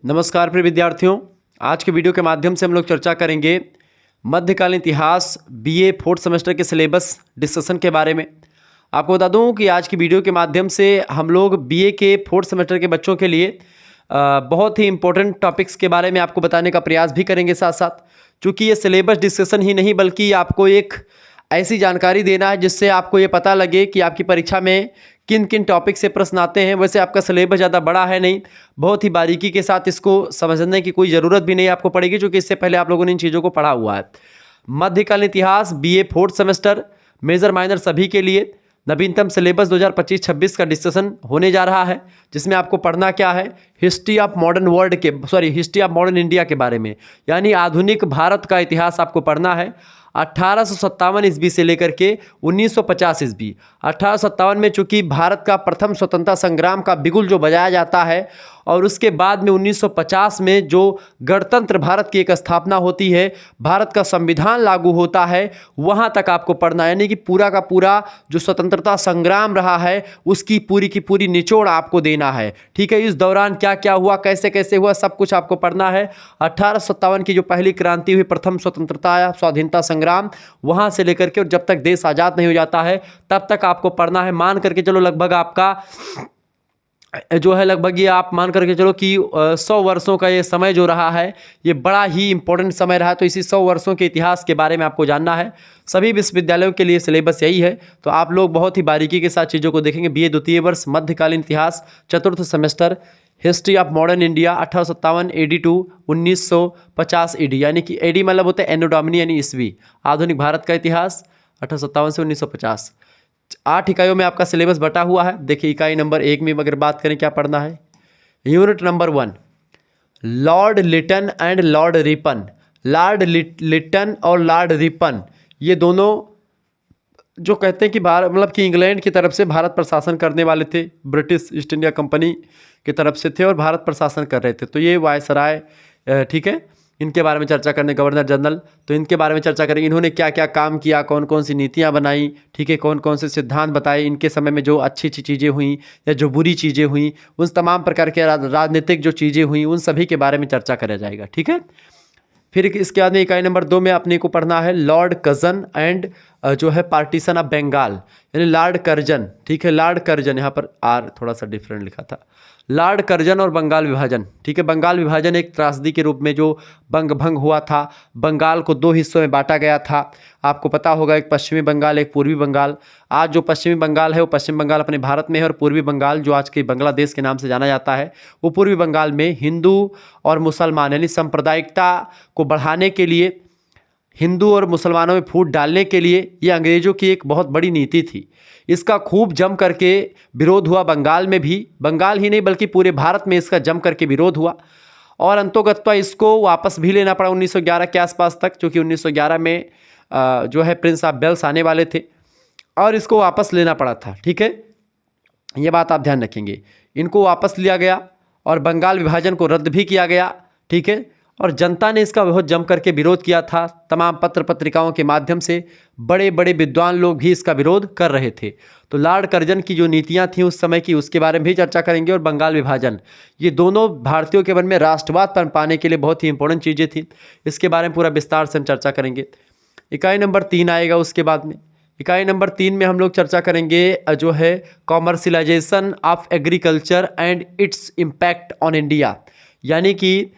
नमस्कार प्रिय विद्यार्थियों। आज के वीडियो के माध्यम से हम लोग चर्चा करेंगे मध्यकालीन इतिहास बीए फोर्थ सेमेस्टर के सिलेबस डिस्कशन के बारे में। आपको बता दूं कि आज की वीडियो के माध्यम से हम लोग बीए के फोर्थ सेमेस्टर के बच्चों के लिए बहुत ही इंपॉर्टेंट टॉपिक्स के बारे में आपको बताने का प्रयास भी करेंगे साथ साथ, चूँकि ये सिलेबस डिस्कशन ही नहीं बल्कि आपको एक ऐसी जानकारी देना है जिससे आपको ये पता लगे कि आपकी परीक्षा में किन किन टॉपिक से प्रश्न आते हैं। वैसे आपका सिलेबस ज़्यादा बड़ा है नहीं, बहुत ही बारीकी के साथ इसको समझने की कोई ज़रूरत भी नहीं आपको पड़ेगी, क्योंकि इससे पहले आप लोगों ने इन चीज़ों को पढ़ा हुआ है। मध्यकालीन इतिहास BA fourth semester major minor सभी के लिए नवीनतम सिलेबस 2025-26 का डिस्कशन होने जा रहा है, जिसमें आपको पढ़ना क्या है, हिस्ट्री ऑफ मॉडर्न इंडिया के बारे में, यानी आधुनिक भारत का इतिहास आपको पढ़ना है। 1857 ईस्वी से लेकर के 1950 ईस्वी। 1857 में चूंकि भारत का प्रथम स्वतंत्रता संग्राम का बिगुल जो बजाया जाता है, और उसके बाद में 1950 में जो गणतंत्र भारत की एक स्थापना होती है, भारत का संविधान लागू होता है, वहाँ तक आपको पढ़ना, यानी कि पूरा का पूरा जो स्वतंत्रता संग्राम रहा है उसकी पूरी की पूरी निचोड़ आपको देना है। ठीक है, इस दौरान क्या क्या हुआ, कैसे कैसे हुआ, सब कुछ आपको पढ़ना है। 1857 की जो पहली क्रांति हुई, प्रथम स्वतंत्रता स्वाधीनता संग्राम, वहाँ से लेकर के और जब तक देश आज़ाद नहीं हो जाता है तब तक आपको पढ़ना है। मान करके चलो लगभग आपका जो है, लगभग ये आप मान करके चलो कि 100 वर्षों का ये समय जो रहा है, ये बड़ा ही इंपॉर्टेंट समय रहा है। तो इसी 100 वर्षों के इतिहास के बारे में आपको जानना है। सभी विश्वविद्यालयों के लिए सिलेबस यही है, तो आप लोग बहुत ही बारीकी के साथ चीज़ों को देखेंगे। बीए द्वितीय वर्ष मध्यकालीन इतिहास चतुर्थ semester history of modern India 1857 AD to 1950 AD, यानी कि AD मतलब होता है एनो डोमिनी यानी ईस्वी, आधुनिक भारत का इतिहास 1857 से 1950। 8 इकाइयों में आपका सिलेबस बटा हुआ है। देखिए इकाई नंबर 1 में अगर बात करें क्या पढ़ना है, unit number 1 lord Lytton and lord Ripon. Lord Lytton और लॉर्ड रिपन ये दोनों जो कहते हैं कि भारत मतलब कि इंग्लैंड की तरफ से भारत प्रशासन करने वाले थे, ब्रिटिश ईस्ट इंडिया कंपनी की तरफ से थे और भारत प्रशासन कर रहे थे। तो ये वायसराय, ठीक है, इनके बारे में चर्चा करने, गवर्नर जनरल, तो इनके बारे में चर्चा करेंगे। इन्होंने क्या क्या काम किया, कौन कौन सी नीतियां बनाई, ठीक है, कौन कौन से सिद्धांत बताए, इनके समय में जो अच्छी अच्छी चीज़ें हुई या जो बुरी चीज़ें हुई, उन तमाम प्रकार के राजनीतिक जो चीज़ें हुई उन सभी के बारे में चर्चा करा जाएगा। ठीक है, फिर इसके बाद में इकाई नंबर 2 में अपने को पढ़ना है लॉर्ड कर्जन एंड जो है पार्टीशन ऑफ बंगाल, यानी लॉर्ड कर्जन। ठीक है, लॉर्ड कर्जन, यहाँ पर आर थोड़ा सा डिफरेंट लिखा था, लॉर्ड कर्जन और बंगाल विभाजन। ठीक है, बंगाल विभाजन एक त्रासदी के रूप में जो बंग भंग हुआ था, बंगाल को 2 हिस्सों में बांटा गया था। आपको पता होगा, एक पश्चिमी बंगाल, एक पूर्वी बंगाल। आज जो पश्चिमी बंगाल है वो पश्चिम बंगाल अपने भारत में है, और पूर्वी बंगाल जो आज के बांग्लादेश के नाम से जाना जाता है, वो पूर्वी बंगाल में हिंदू और मुसलमान यानी सांप्रदायिकता को बढ़ाने के लिए, हिंदू और मुसलमानों में फूट डालने के लिए ये अंग्रेज़ों की एक बहुत बड़ी नीति थी। इसका खूब जम करके विरोध हुआ बंगाल में भी, बंगाल ही नहीं बल्कि पूरे भारत में इसका जम करके विरोध हुआ, और अंतोगत्वा इसको वापस भी लेना पड़ा 1911 के आसपास तक, क्योंकि 1911 में जो है प्रिंस ऑफ वेल्स आने वाले थे और इसको वापस लेना पड़ा था। ठीक है, ये बात आप ध्यान रखेंगे। इनको वापस लिया गया और बंगाल विभाजन को रद्द भी किया गया। ठीक है, और जनता ने इसका बहुत जम करके विरोध किया था। तमाम पत्र पत्रिकाओं के माध्यम से बड़े बड़े विद्वान लोग भी इसका विरोध कर रहे थे। तो लॉर्ड कर्जन की जो नीतियां थीं उस समय की, उसके बारे में भी चर्चा करेंगे, और बंगाल विभाजन, ये दोनों भारतीयों के मन में राष्ट्रवाद पाने के लिए बहुत ही इंपॉर्टेंट चीज़ें थी। इसके बारे में पूरा विस्तार से हम चर्चा करेंगे। इकाई नंबर 3 आएगा उसके बाद में। इकाई नंबर 3 में हम लोग चर्चा करेंगे जो है commercialisation of agriculture and its impact on India, यानी कि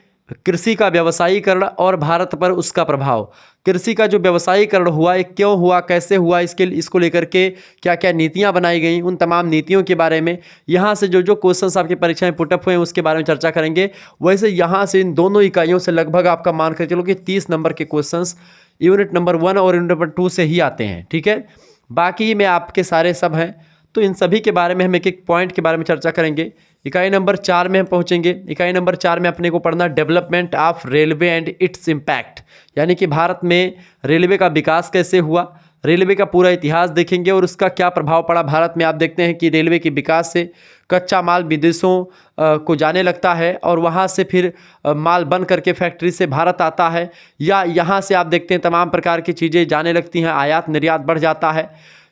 कृषि का व्यवसायीकरण और भारत पर उसका प्रभाव। कृषि का जो व्यवसायीकरण हुआ, ये क्यों हुआ, कैसे हुआ, इसको लेकर के क्या क्या नीतियां बनाई गई, उन तमाम नीतियों के बारे में, यहाँ से जो जो क्वेश्चंस आपकी परीक्षा में पुटअप हुए हैं उसके बारे में चर्चा करेंगे। वैसे यहाँ से इन दोनों इकाइयों से लगभग आपका मान कर चलो कि 30 नंबर के क्वेश्चंस यूनिट नंबर 1 और यूनिट नंबर 2 से ही आते हैं। ठीक है, बाकी में आपके सारे सब हैं, तो इन सभी के बारे में हम एक एक पॉइंट के बारे में चर्चा करेंगे। इकाई नंबर 4 में हम पहुंचेंगे। इकाई नंबर 4 में अपने को पढ़ना development of railway and its impact, यानी कि भारत में रेलवे का विकास कैसे हुआ, रेलवे का पूरा इतिहास देखेंगे और उसका क्या प्रभाव पड़ा भारत में। आप देखते हैं कि रेलवे के विकास से कच्चा माल विदेशों को जाने लगता है और वहाँ से फिर माल बन करके फैक्ट्री से भारत आता है, या यहाँ से आप देखते हैं तमाम प्रकार की चीज़ें जाने लगती हैं, आयात निर्यात बढ़ जाता है,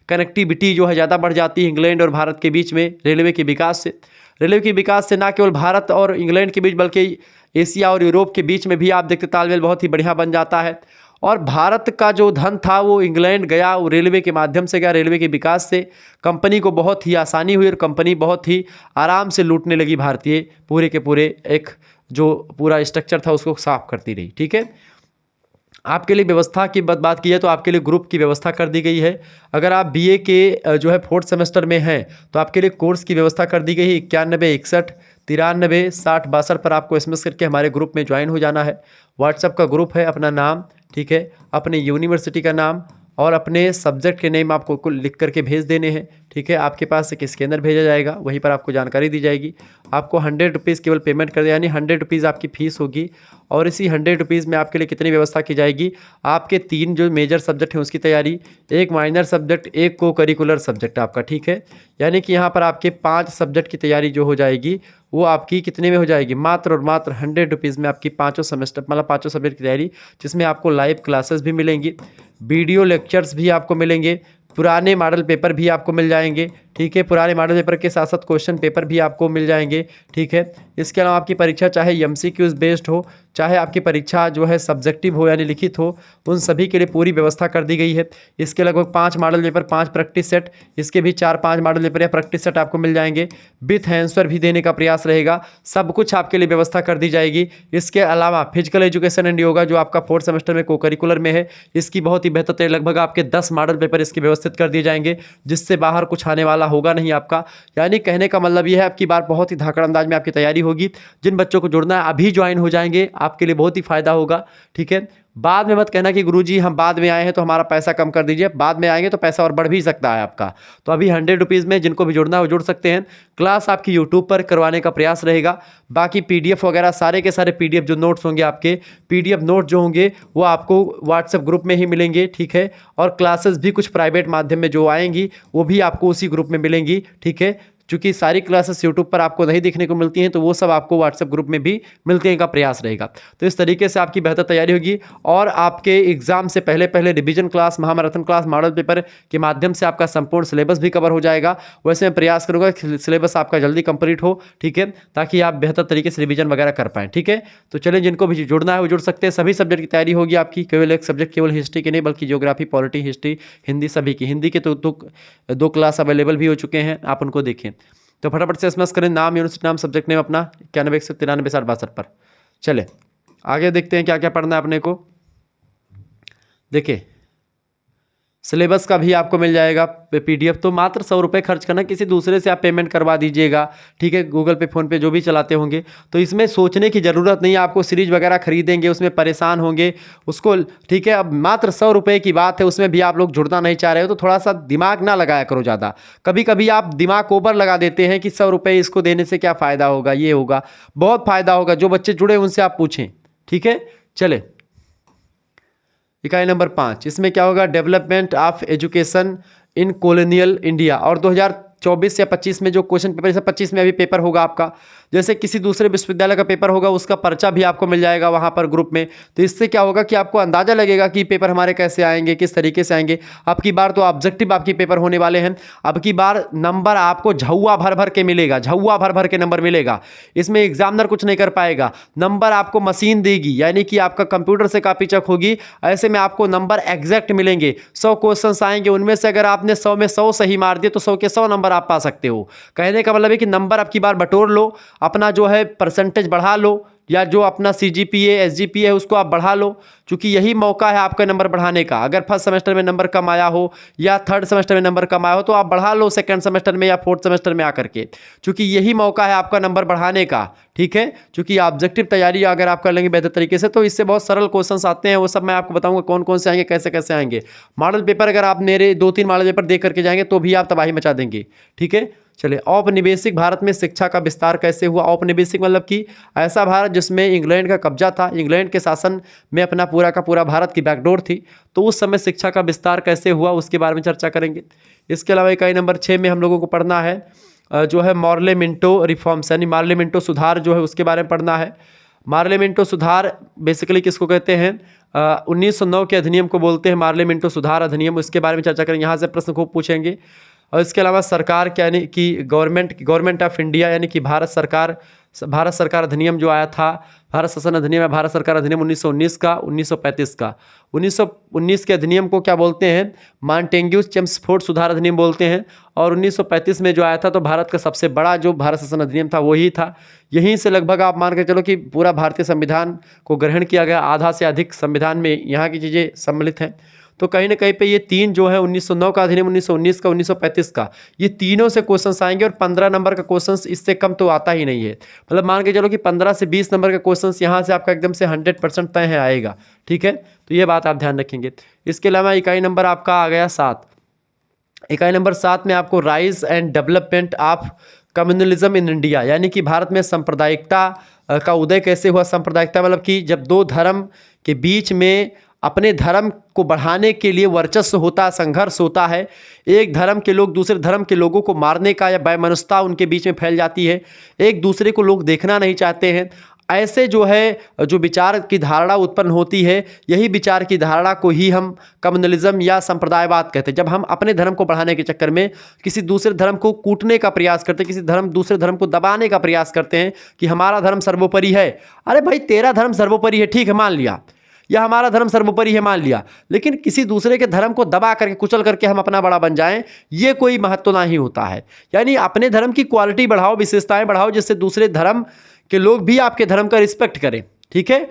कनेक्टिविटी जो है ज़्यादा बढ़ जाती है इंग्लैंड और भारत के बीच में रेलवे के विकास से। रेलवे के विकास से ना केवल भारत और इंग्लैंड के बीच बल्कि एशिया और यूरोप के बीच में भी आप देखते तालमेल बहुत ही बढ़िया बन जाता है। और भारत का जो धन था वो इंग्लैंड गया, वो रेलवे के माध्यम से गया। रेलवे के विकास से कंपनी को बहुत ही आसानी हुई और कंपनी बहुत ही आराम से लूटने लगी भारतीय पूरे के पूरे एक जो पूरा स्ट्रक्चर था उसको साफ करती रही। ठीक है, आपके लिए व्यवस्था की बात की है तो आपके लिए ग्रुप की व्यवस्था कर दी गई है। अगर आप बीए के जो है 4th सेमेस्टर में हैं तो आपके लिए कोर्स की व्यवस्था कर दी गई है। 91 61 93 60 62 पर आपको SMS करके हमारे ग्रुप में ज्वाइन हो जाना है। व्हाट्सएप का ग्रुप है, अपना नाम, ठीक है, अपने यूनिवर्सिटी का नाम और अपने सब्जेक्ट के नेम आपको कुल लिख करके भेज देने हैं। ठीक है, आपके पास एक स्कैनर भेजा जाएगा, वहीं पर आपको जानकारी दी जाएगी। आपको 100 रुपीज़ केवल पेमेंट कर दे, यानी 100 रुपीज़ आपकी फ़ीस होगी। और इसी 100 रुपीज़ में आपके लिए कितनी व्यवस्था की जाएगी, आपके 3 जो मेजर सब्जेक्ट हैं उसकी तैयारी, 1 माइनर सब्जेक्ट, 1 को करिकुलर सब्जेक्ट आपका। ठीक है, यानी कि यहाँ पर आपके 5 सब्जेक्ट की तैयारी जो हो जाएगी वो आपकी कितने में हो जाएगी, मात्र और मात्र 100 रुपीज़ में आपकी 5 सेमेस्टर मतलब 5 सब्जेक्ट की तैयारी, जिसमें आपको लाइव क्लासेस भी मिलेंगी, वीडियो लेक्चर्स भी आपको मिलेंगे, पुराने मॉडल पेपर भी आपको मिल जाएंगे। ठीक है, पुराने मॉडल पेपर के साथ साथ क्वेश्चन पेपर भी आपको मिल जाएंगे। ठीक है, इसके अलावा आपकी परीक्षा चाहे MCQs बेस्ड हो, चाहे आपकी परीक्षा जो है सब्जेक्टिव हो यानी लिखित हो, उन सभी के लिए पूरी व्यवस्था कर दी गई है। इसके लगभग 5 मॉडल पेपर, 5 प्रैक्टिस सेट, इसके भी 4-5 मॉडल पेपर या प्रैक्टिस सेट आपको मिल जाएंगे। विथ आंसर भी देने का प्रयास रहेगा, सब कुछ आपके लिए व्यवस्था कर दी जाएगी। इसके अलावा फिजिकल एजुकेशन एंड योगा जो आपका 4th सेमेस्टर में को करिकुलर में है, इसकी बहुत ही बेहतर तैयारी, लगभग आपके 10 मॉडल पेपर इसके व्यवस्थित कर दिए जाएंगे, जिससे बाहर कुछ आने वाला होगा नहीं आपका। यानी कहने का मतलब यह है आपकी बार बहुत ही धाकड़ अंदाज में आपकी तैयारी होगी। जिन बच्चों को जुड़ना है अभी ज्वाइन हो जाएंगे, आपके लिए बहुत ही फायदा होगा। ठीक है, बाद में मत कहना कि गुरुजी हम बाद में आए हैं तो हमारा पैसा कम कर दीजिए, बाद में आएंगे तो पैसा और बढ़ भी सकता है आपका। तो अभी 100 रुपीज़ में जिनको भी जुड़ना है वो जुड़ सकते हैं। क्लास आपकी यूट्यूब पर करवाने का प्रयास रहेगा। बाकी PDF वगैरह सारे के सारे PDF जो नोट्स होंगे आपके, PDF नोट जो होंगे वो आपको व्हाट्सएप ग्रुप में ही मिलेंगे। ठीक है, और क्लासेस भी कुछ प्राइवेट माध्यम में जो आएंगी वो भी आपको उसी ग्रुप में मिलेंगी। ठीक है, चूंकि सारी क्लासेस यूट्यूब पर आपको नहीं देखने को मिलती हैं तो वो सब आपको व्हाट्सएप ग्रुप में भी मिलते हैं का प्रयास रहेगा। तो इस तरीके से आपकी बेहतर तैयारी होगी और आपके एग्जाम से पहले पहले रिवीजन क्लास, महामैराथन क्लास, मॉडल पेपर के माध्यम से आपका संपूर्ण सिलेबस भी कवर हो जाएगा। वैसे मैं प्रयास करूंगा कि सिलेबस आपका जल्दी कंप्लीट हो। ठीक है, ताकि आप बेहतर तरीके से रिवीजन वगैरह कर पाएँ। ठीक है, तो चलिए जिनको भी जुड़ना है वो जुड़ सकते हैं। सभी सब्जेक्ट की तैयारी होगी आपकी, केवल एक सब्जेक्ट केवल हिस्ट्री की नहीं बल्कि ज्योग्राफी, पॉलिटी, हिस्ट्री, हिंदी सभी की। हिंदी के तो 2 क्लास अवेलेबल भी हो चुके हैं, आप उनको देखें। तो फटाफट से SMS करें, नाम, यूनिवर्सिटी नाम, सब्जेक्ट नेम अपना 91 93 60 62 पर। चले आगे देखते हैं क्या क्या पढ़ना है अपने को। देखिए सिलेबस का भी आपको मिल जाएगा PDF। तो मात्र 100 रुपये खर्च करना, किसी दूसरे से आप पेमेंट करवा दीजिएगा। ठीक है, गूगल पे, फ़ोन पे जो भी चलाते होंगे, तो इसमें सोचने की ज़रूरत नहीं है। आपको सीरीज वगैरह खरीदेंगे उसमें परेशान होंगे उसको। ठीक है, अब मात्र 100 रुपये की बात है, उसमें भी आप लोग जुड़ना नहीं चाह रहे हो तो थोड़ा सा दिमाग ना लगाया करो ज़्यादा। कभी कभी आप दिमाग ओवर लगा देते हैं कि 100 रुपये इसको देने से क्या फ़ायदा होगा, ये होगा, बहुत फ़ायदा होगा। जो बच्चे जुड़े उनसे आप पूछें। ठीक है, चले इकाई नंबर 5, इसमें क्या होगा, development of education in colonial India. और 2024 या 25 में जो क्वेश्चन पेपर, जैसे 25 में अभी पेपर होगा आपका, जैसे किसी दूसरे विश्वविद्यालय का पेपर होगा उसका पर्चा भी आपको मिल जाएगा वहाँ पर ग्रुप में। तो इससे क्या होगा कि आपको अंदाज़ा लगेगा कि पेपर हमारे कैसे आएंगे, किस तरीके से आएंगे। अब की बार तो ऑब्जेक्टिव आपकी पेपर होने वाले हैं। अब की बार नंबर आपको झौआ भर भर के मिलेगा, झौआ भर भर के नंबर मिलेगा। इसमें एग्जामिनर कुछ नहीं कर पाएगा, नंबर आपको मशीन देगी, यानी कि आपका कंप्यूटर से कॉपी चेक होगी। ऐसे में आपको नंबर एग्जैक्ट मिलेंगे। 100 क्वेश्चन आएंगे, उनमें से अगर आपने 100 में 100 सही मार दिए तो 100 के 100 नंबर आप पा सकते हो। कहने का मतलब है कि नंबर अब की बार बटोर लो, अपना जो है परसेंटेज बढ़ा लो, या जो अपना CGPA SGPA है उसको आप बढ़ा लो, क्योंकि यही मौका है आपका नंबर बढ़ाने का। अगर फर्स्ट सेमेस्टर में नंबर कम आया हो या थर्ड सेमेस्टर में नंबर कम आया हो तो आप बढ़ा लो सेकंड सेमेस्टर में या फोर्थ सेमेस्टर में आकर के, क्योंकि यही मौका है आपका नंबर बढ़ाने का। ठीक है, क्योंकि ऑब्जेक्टिव तैयारी अगर आप कर लेंगे बेहतर तरीके से तो इससे बहुत सरल क्वेश्चंस आते हैं, वो सब मैं आपको बताऊंगा कौन कौन से आएंगे, कैसे कैसे आएंगे। मॉडल पेपर अगर आप मेरे 2-3 मॉडल पेपर देख करके जाएंगे तो भी आप तबाही मचा देंगे। ठीक है, चलिए औपनिवेशिक भारत में शिक्षा का विस्तार कैसे हुआ। औपनिवेशिक मतलब कि ऐसा भारत जिसमें इंग्लैंड का कब्जा था, इंग्लैंड के शासन में अपना पूरा का पूरा भारत की बैकडोर थी, तो उस समय शिक्षा का विस्तार कैसे हुआ उसके बारे में चर्चा करेंगे। इसके अलावा इकाई नंबर 6 में हम लोगों को पढ़ना है जो है मार्ले मिंटो रिफॉर्म्स, यानी मार्ले मिंटो सुधार जो है उसके बारे में पढ़ना है। मार्ले मिंटो सुधार बेसिकली किसको कहते हैं, 1909 के अधिनियम को बोलते हैं मार्ले मिंटो सुधार अधिनियम, उसके बारे में चर्चा करेंगे। यहाँ से प्रश्न खूब पूछेंगे। और इसके अलावा सरकार क्या यानी कि गवर्नमेंट ऑफ इंडिया यानी कि भारत सरकार अधिनियम जो आया था, भारत शासन अधिनियम या भारत सरकार अधिनियम 1919 का, 1935 का। 1919 के अधिनियम को क्या बोलते हैं? मॉन्टेग्यू चेम्सफोर्ड सुधार अधिनियम बोलते हैं। और 1935 में जो आया था तो भारत का सबसे बड़ा जो भारत शासन अधिनियम था वही था। यहीं से लगभग आप मान के चलो कि पूरा भारतीय संविधान को ग्रहण किया गया, आधा से अधिक संविधान में यहाँ की चीज़ें सम्मिलित हैं। तो कहीं ना कहीं पे ये तीन जो है 1909 का अधिनियम, 1919 का, 1935 का, ये तीनों से क्वेश्चंस आएंगे और 15 नंबर का क्वेश्चंस इससे कम तो आता ही नहीं है। मतलब मान के चलो कि 15 से 20 नंबर का क्वेश्चंस यहाँ से आपका एकदम से 100% तय है आएगा। ठीक है, तो ये बात आप ध्यान रखेंगे। इसके अलावा इकाई नंबर आपका आ गया 7। इकाई नंबर 7 में आपको rise and development of communalism in India, यानी कि भारत में सांप्रदायिकता का उदय कैसे हुआ। सांप्रदायिकता मतलब कि जब दो धर्म के बीच में अपने धर्म को बढ़ाने के लिए वर्चस्व होता, संघर्ष होता है, एक धर्म के लोग दूसरे धर्म के लोगों को मारने का या वैमनस्यता उनके बीच में फैल जाती है, एक दूसरे को लोग देखना नहीं चाहते हैं, ऐसे जो है जो विचार की धारणा उत्पन्न होती है, यही विचार की धारणा को ही हम कम्युनलिज्म या संप्रदायवाद कहते हैं। जब हम अपने धर्म को बढ़ाने के चक्कर में किसी दूसरे धर्म को कूटने का प्रयास करते हैं, दूसरे धर्म को दबाने का प्रयास करते हैं कि हमारा धर्म सर्वोपरि है। अरे भाई, तेरा धर्म सर्वोपरि है, ठीक है, मान लिया, या हमारा धर्म सर्वोपरि है, मान लिया, लेकिन किसी दूसरे के धर्म को दबा करके कुचल करके हम अपना बड़ा बन जाएं, ये कोई महत्व नहीं होता है। यानी अपने धर्म की क्वालिटी बढ़ाओ, विशेषताएं बढ़ाओ, जिससे दूसरे धर्म के लोग भी आपके धर्म का रिस्पेक्ट करें। ठीक है,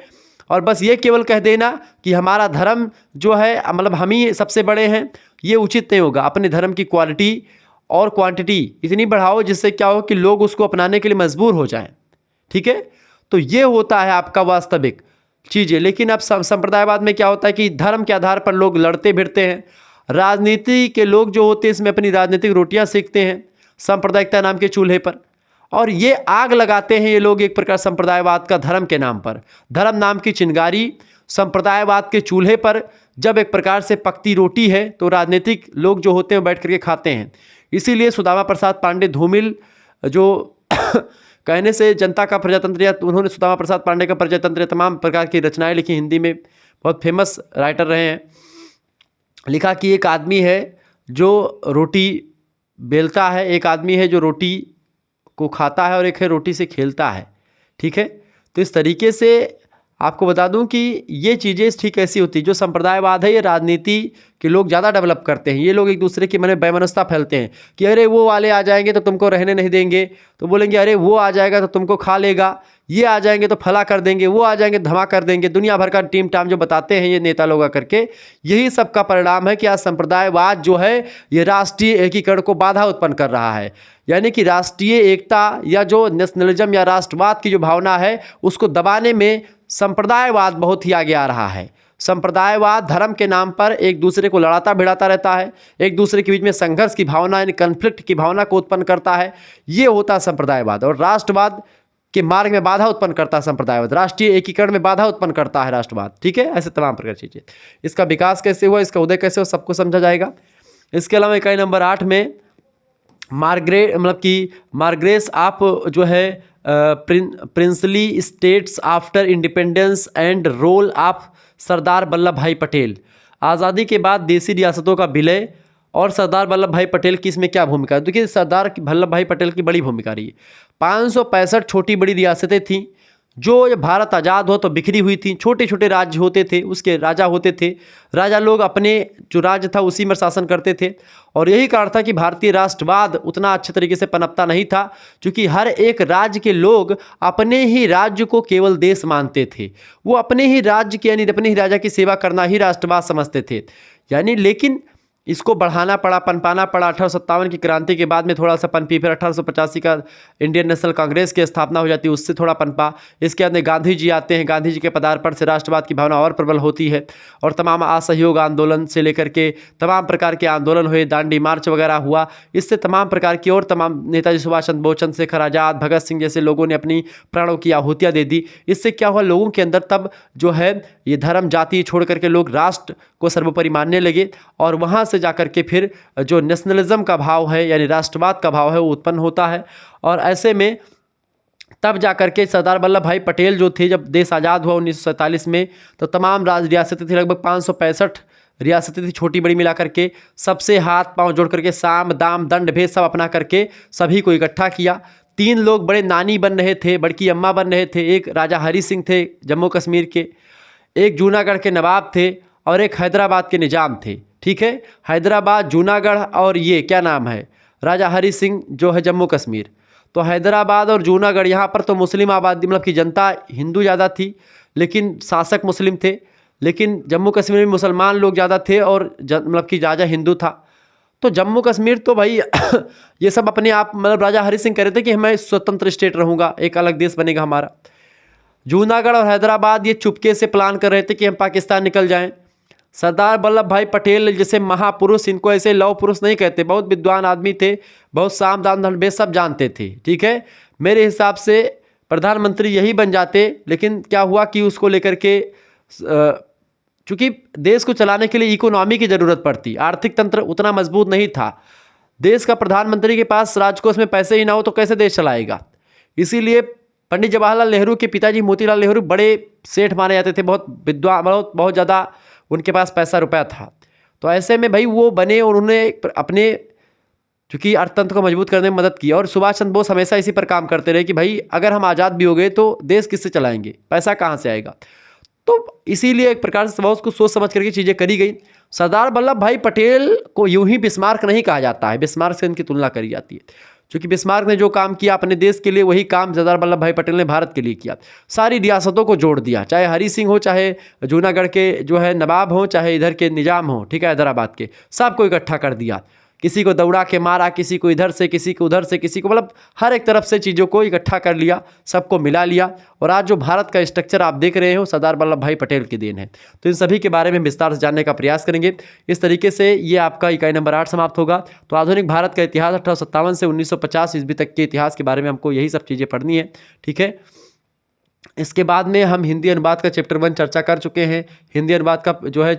और बस ये केवल कह देना कि हमारा धर्म जो है मतलब हम ही सबसे बड़े हैं, ये उचित नहीं होगा। अपने धर्म की क्वालिटी और क्वांटिटी इतनी बढ़ाओ जिससे क्या हो कि लोग उसको अपनाने के लिए मजबूर हो जाएं। ठीक है, तो ये होता है आपका वास्तविक चीज़ें। लेकिन अब संप्रदायवाद में क्या होता है कि धर्म के आधार पर लोग लड़ते भिड़ते हैं। राजनीति के लोग जो होते हैं इसमें अपनी राजनीतिक रोटियां सेकते हैं सांप्रदायिकता नाम के चूल्हे पर, और ये आग लगाते हैं ये लोग एक प्रकार संप्रदायवाद का धर्म के नाम पर। धर्म नाम की चिंगारी संप्रदायवाद के चूल्हे पर जब एक प्रकार से पकती रोटी है तो राजनीतिक लोग जो होते हैं बैठ करके खाते हैं। इसीलिए सुदामा प्रसाद पांडे धूमिल जो कहने से जनता का प्रजातंत्र, या उन्होंने सुदामा प्रसाद पांडे का प्रजातंत्र तमाम प्रकार की रचनाएं लिखी, हिंदी में बहुत फेमस राइटर रहे हैं। लिखा कि एक आदमी है जो रोटी बेलता है, एक आदमी है जो रोटी को खाता है, और एक है रोटी से खेलता है। ठीक है, तो इस तरीके से आपको बता दूं कि ये चीज़ें ठीक ऐसी होती है। जो संप्रदायवाद है ये राजनीति के लोग ज़्यादा डेवलप करते हैं। ये लोग एक दूसरे के मन में वैमनस्यता फैलते हैं कि अरे वो वाले आ जाएंगे तो तुमको रहने नहीं देंगे, तो बोलेंगे अरे वो आ जाएगा तो तुमको खा लेगा, ये आ जाएंगे तो फला कर देंगे, वो आ जाएंगे धमा कर देंगे। दुनिया भर का टीम टाम जो बताते हैं ये नेता लोग करके, यही सब का परिणाम है कि आज संप्रदायवाद जो है ये राष्ट्रीय एकीकरण को बाधा उत्पन्न कर रहा है। यानी कि राष्ट्रीय एकता या जो नेशनलिज्म या राष्ट्रवाद की जो भावना है उसको दबाने में संप्रदायवाद बहुत ही आगे आ रहा है। संप्रदायवाद धर्म के नाम पर एक दूसरे को लड़ाता भिड़ाता रहता है, एक दूसरे के बीच में संघर्ष की भावना यानी कन्फ्लिक्ट की भावना को उत्पन्न करता है। ये होता है संप्रदायवाद। और राष्ट्रवाद के मार्ग में बाधा उत्पन्न करता है संप्रदायवाद, राष्ट्रीय एकीकरण में बाधा उत्पन्न करता है राष्ट्रवाद। ठीक है, ऐसे तमाम प्रकार की चीज़ें। इसका विकास कैसे हुआ, इसका उदय कैसे हुआ, सबको समझा जाएगा। इसके अलावा इकाई नंबर 8 में मार्ग्रेस ऑफ जो है princely states after independence and role of Sardar Vallabh Bhai Patel, आज़ादी के बाद देसी रियासतों का विलय और सरदार वल्लभ भाई पटेल की इसमें क्या भूमिका है। देखिए, सरदार वल्लभ भाई पटेल की बड़ी भूमिका रही है। 565 छोटी बड़ी रियासतें थीं जो जब भारत आज़ाद हो तो बिखरी हुई थी, छोटे छोटे राज्य होते थे, उसके राजा होते थे, राजा लोग अपने जो राज्य था उसी में शासन करते थे। और यही कारण था कि भारतीय राष्ट्रवाद उतना अच्छे तरीके से पनपता नहीं था, क्योंकि हर एक राज्य के लोग अपने ही राज्य को केवल देश मानते थे। वो अपने ही राज्य के यानी अपने ही राजा की सेवा करना ही राष्ट्रवाद समझते थे। यानी लेकिन इसको बढ़ाना पड़ा, पनपाना पड़ा। 1857 की क्रांति के बाद में थोड़ा सा पनपी, फिर 1885 का इंडियन नेशनल कांग्रेस की स्थापना हो जाती है, उससे थोड़ा पनपा। इसके बाद गांधी जी आते हैं, गांधी जी के पदार्पण से राष्ट्रवाद की भावना और प्रबल होती है, और तमाम असहयोग आंदोलन से लेकर के तमाम प्रकार के आंदोलन हुए, दांडी मार्च वगैरह हुआ। इससे तमाम प्रकार की और तमाम नेताजी सुभाष चंद्र बोस, चंद्रशेखर आज़ाद, भगत सिंह जैसे लोगों ने अपनी प्राणों की आहुतियाँ दे दी। इससे क्या हुआ, लोगों के अंदर तब जो है ये धर्म जाति छोड़ करके लोग राष्ट्र को सर्वोपरि मानने लगे, और वहाँ से जाकर के फिर जो नेशनलिज्म का भाव है यानी राष्ट्रवाद का भाव है वो उत्पन्न होता है। और ऐसे में तब जाकर के सरदार वल्लभ भाई पटेल जो थे, जब देश आज़ाद हुआ 1947 में, तो तमाम रियासतें थी, लगभग 565 रियासतें थी छोटी बड़ी मिला करके, सबसे हाथ पांव जोड़ करके साम दाम दंड भेद सब अपना करके सभी को इकट्ठा किया। 3 लोग बड़े नानी बन रहे थे, बड़की अम्मा बन रहे थे। एक राजा हरी सिंह थे जम्मू कश्मीर के, एक जूनागढ़ के नवाब थे और एक हैदराबाद के निजाम थे। ठीक है, हैदराबाद, जूनागढ़ और ये क्या नाम है, राजा हरी सिंह जो है जम्मू कश्मीर। तो हैदराबाद और जूनागढ़ यहाँ पर तो मुस्लिम आबादी मतलब कि जनता हिंदू ज़्यादा थी, लेकिन शासक मुस्लिम थे। लेकिन जम्मू कश्मीर में मुसलमान लोग ज़्यादा थे और मतलब कि राजा हिंदू था। तो जम्मू कश्मीर तो भाई ये सब अपने आप मतलब राजा हरी सिंह कह रहे थे कि मैं स्वतंत्र स्टेट रहूँगा, एक अलग देश बनेगा हमारा। जूनागढ़ और हैदराबाद ये चुपके से प्लान कर रहे थे कि हम पाकिस्तान निकल जाएं। सरदार वल्लभ भाई पटेल जैसे महापुरुष, इनको ऐसे लौह पुरुष नहीं कहते, बहुत विद्वान आदमी थे, बहुत साम दाम दंड भेद सब जानते थे। ठीक है, मेरे हिसाब से प्रधानमंत्री यही बन जाते। लेकिन क्या हुआ कि उसको लेकर के चूँकि देश को चलाने के लिए इकोनॉमी की ज़रूरत पड़ती, आर्थिक तंत्र उतना मजबूत नहीं था। देश का प्रधानमंत्री के पास राजकोष में पैसे ही ना हो तो कैसे देश चलाएगा। इसीलिए पंडित जवाहरलाल नेहरू के पिताजी मोतीलाल नेहरू बड़े सेठ माने जाते थे, बहुत विद्वान, बहुत ज़्यादा उनके पास पैसा रुपया था। तो ऐसे में भाई वो बने और उन्होंने अपने चूँकि अर्थतंत्र को मजबूत करने में मदद की। और सुभाष चंद्र बोस हमेशा इसी पर काम करते रहे कि भाई अगर हम आज़ाद भी हो गए तो देश किससे चलाएंगे, पैसा कहाँ से आएगा। तो इसीलिए एक प्रकार से बहुत कुछ सोच समझ करके चीज़ें करी गई। सरदार वल्लभ भाई पटेल को यूं ही बिस्मार्क नहीं कहा जाता है, बिस्मार्क से इनकी तुलना करी जाती है। क्योंकि बिस्मार्क ने जो काम किया अपने देश के लिए, वही काम सरदार वल्लभ भाई पटेल ने भारत के लिए किया। सारी रियासतों को जोड़ दिया, चाहे हरी सिंह हो, चाहे जूनागढ़ के जो है नवाब हो, चाहे इधर के निजाम हो, ठीक है, हैदराबाद के, सबको इकट्ठा कर दिया। किसी को दौड़ा के मारा, किसी को इधर से, किसी को उधर से, किसी को मतलब हर एक तरफ से चीज़ों को इकट्ठा कर लिया, सबको मिला लिया। और आज जो भारत का स्ट्रक्चर आप देख रहे हो सरदार वल्लभ भाई पटेल की देन है। तो इन सभी के बारे में विस्तार से जानने का प्रयास करेंगे। इस तरीके से ये आपका इकाई नंबर 8 समाप्त होगा। तो आधुनिक भारत का इतिहास 1857 से 1950 ईस्वी तक के इतिहास के बारे में हमको यही सब चीज़ें पढ़नी है। ठीक है, इसके बाद में हम हिंदी अनुवाद का चैप्टर 1 चर्चा कर चुके हैं। हिंदी अनुवाद का जो है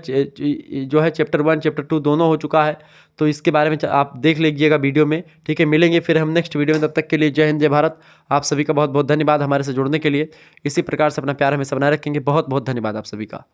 चैप्टर 1 चैप्टर 2 दोनों हो चुका है। तो इसके बारे में आप देख लीजिएगा वीडियो में। ठीक है, मिलेंगे फिर हम नेक्स्ट वीडियो में। तब तक के लिए जय हिंद जय भारत। आप सभी का बहुत बहुत धन्यवाद हमारे से जुड़ने के लिए। इसी प्रकार से अपना प्यार हमेशा बनाए रखेंगे। बहुत बहुत धन्यवाद आप सभी का।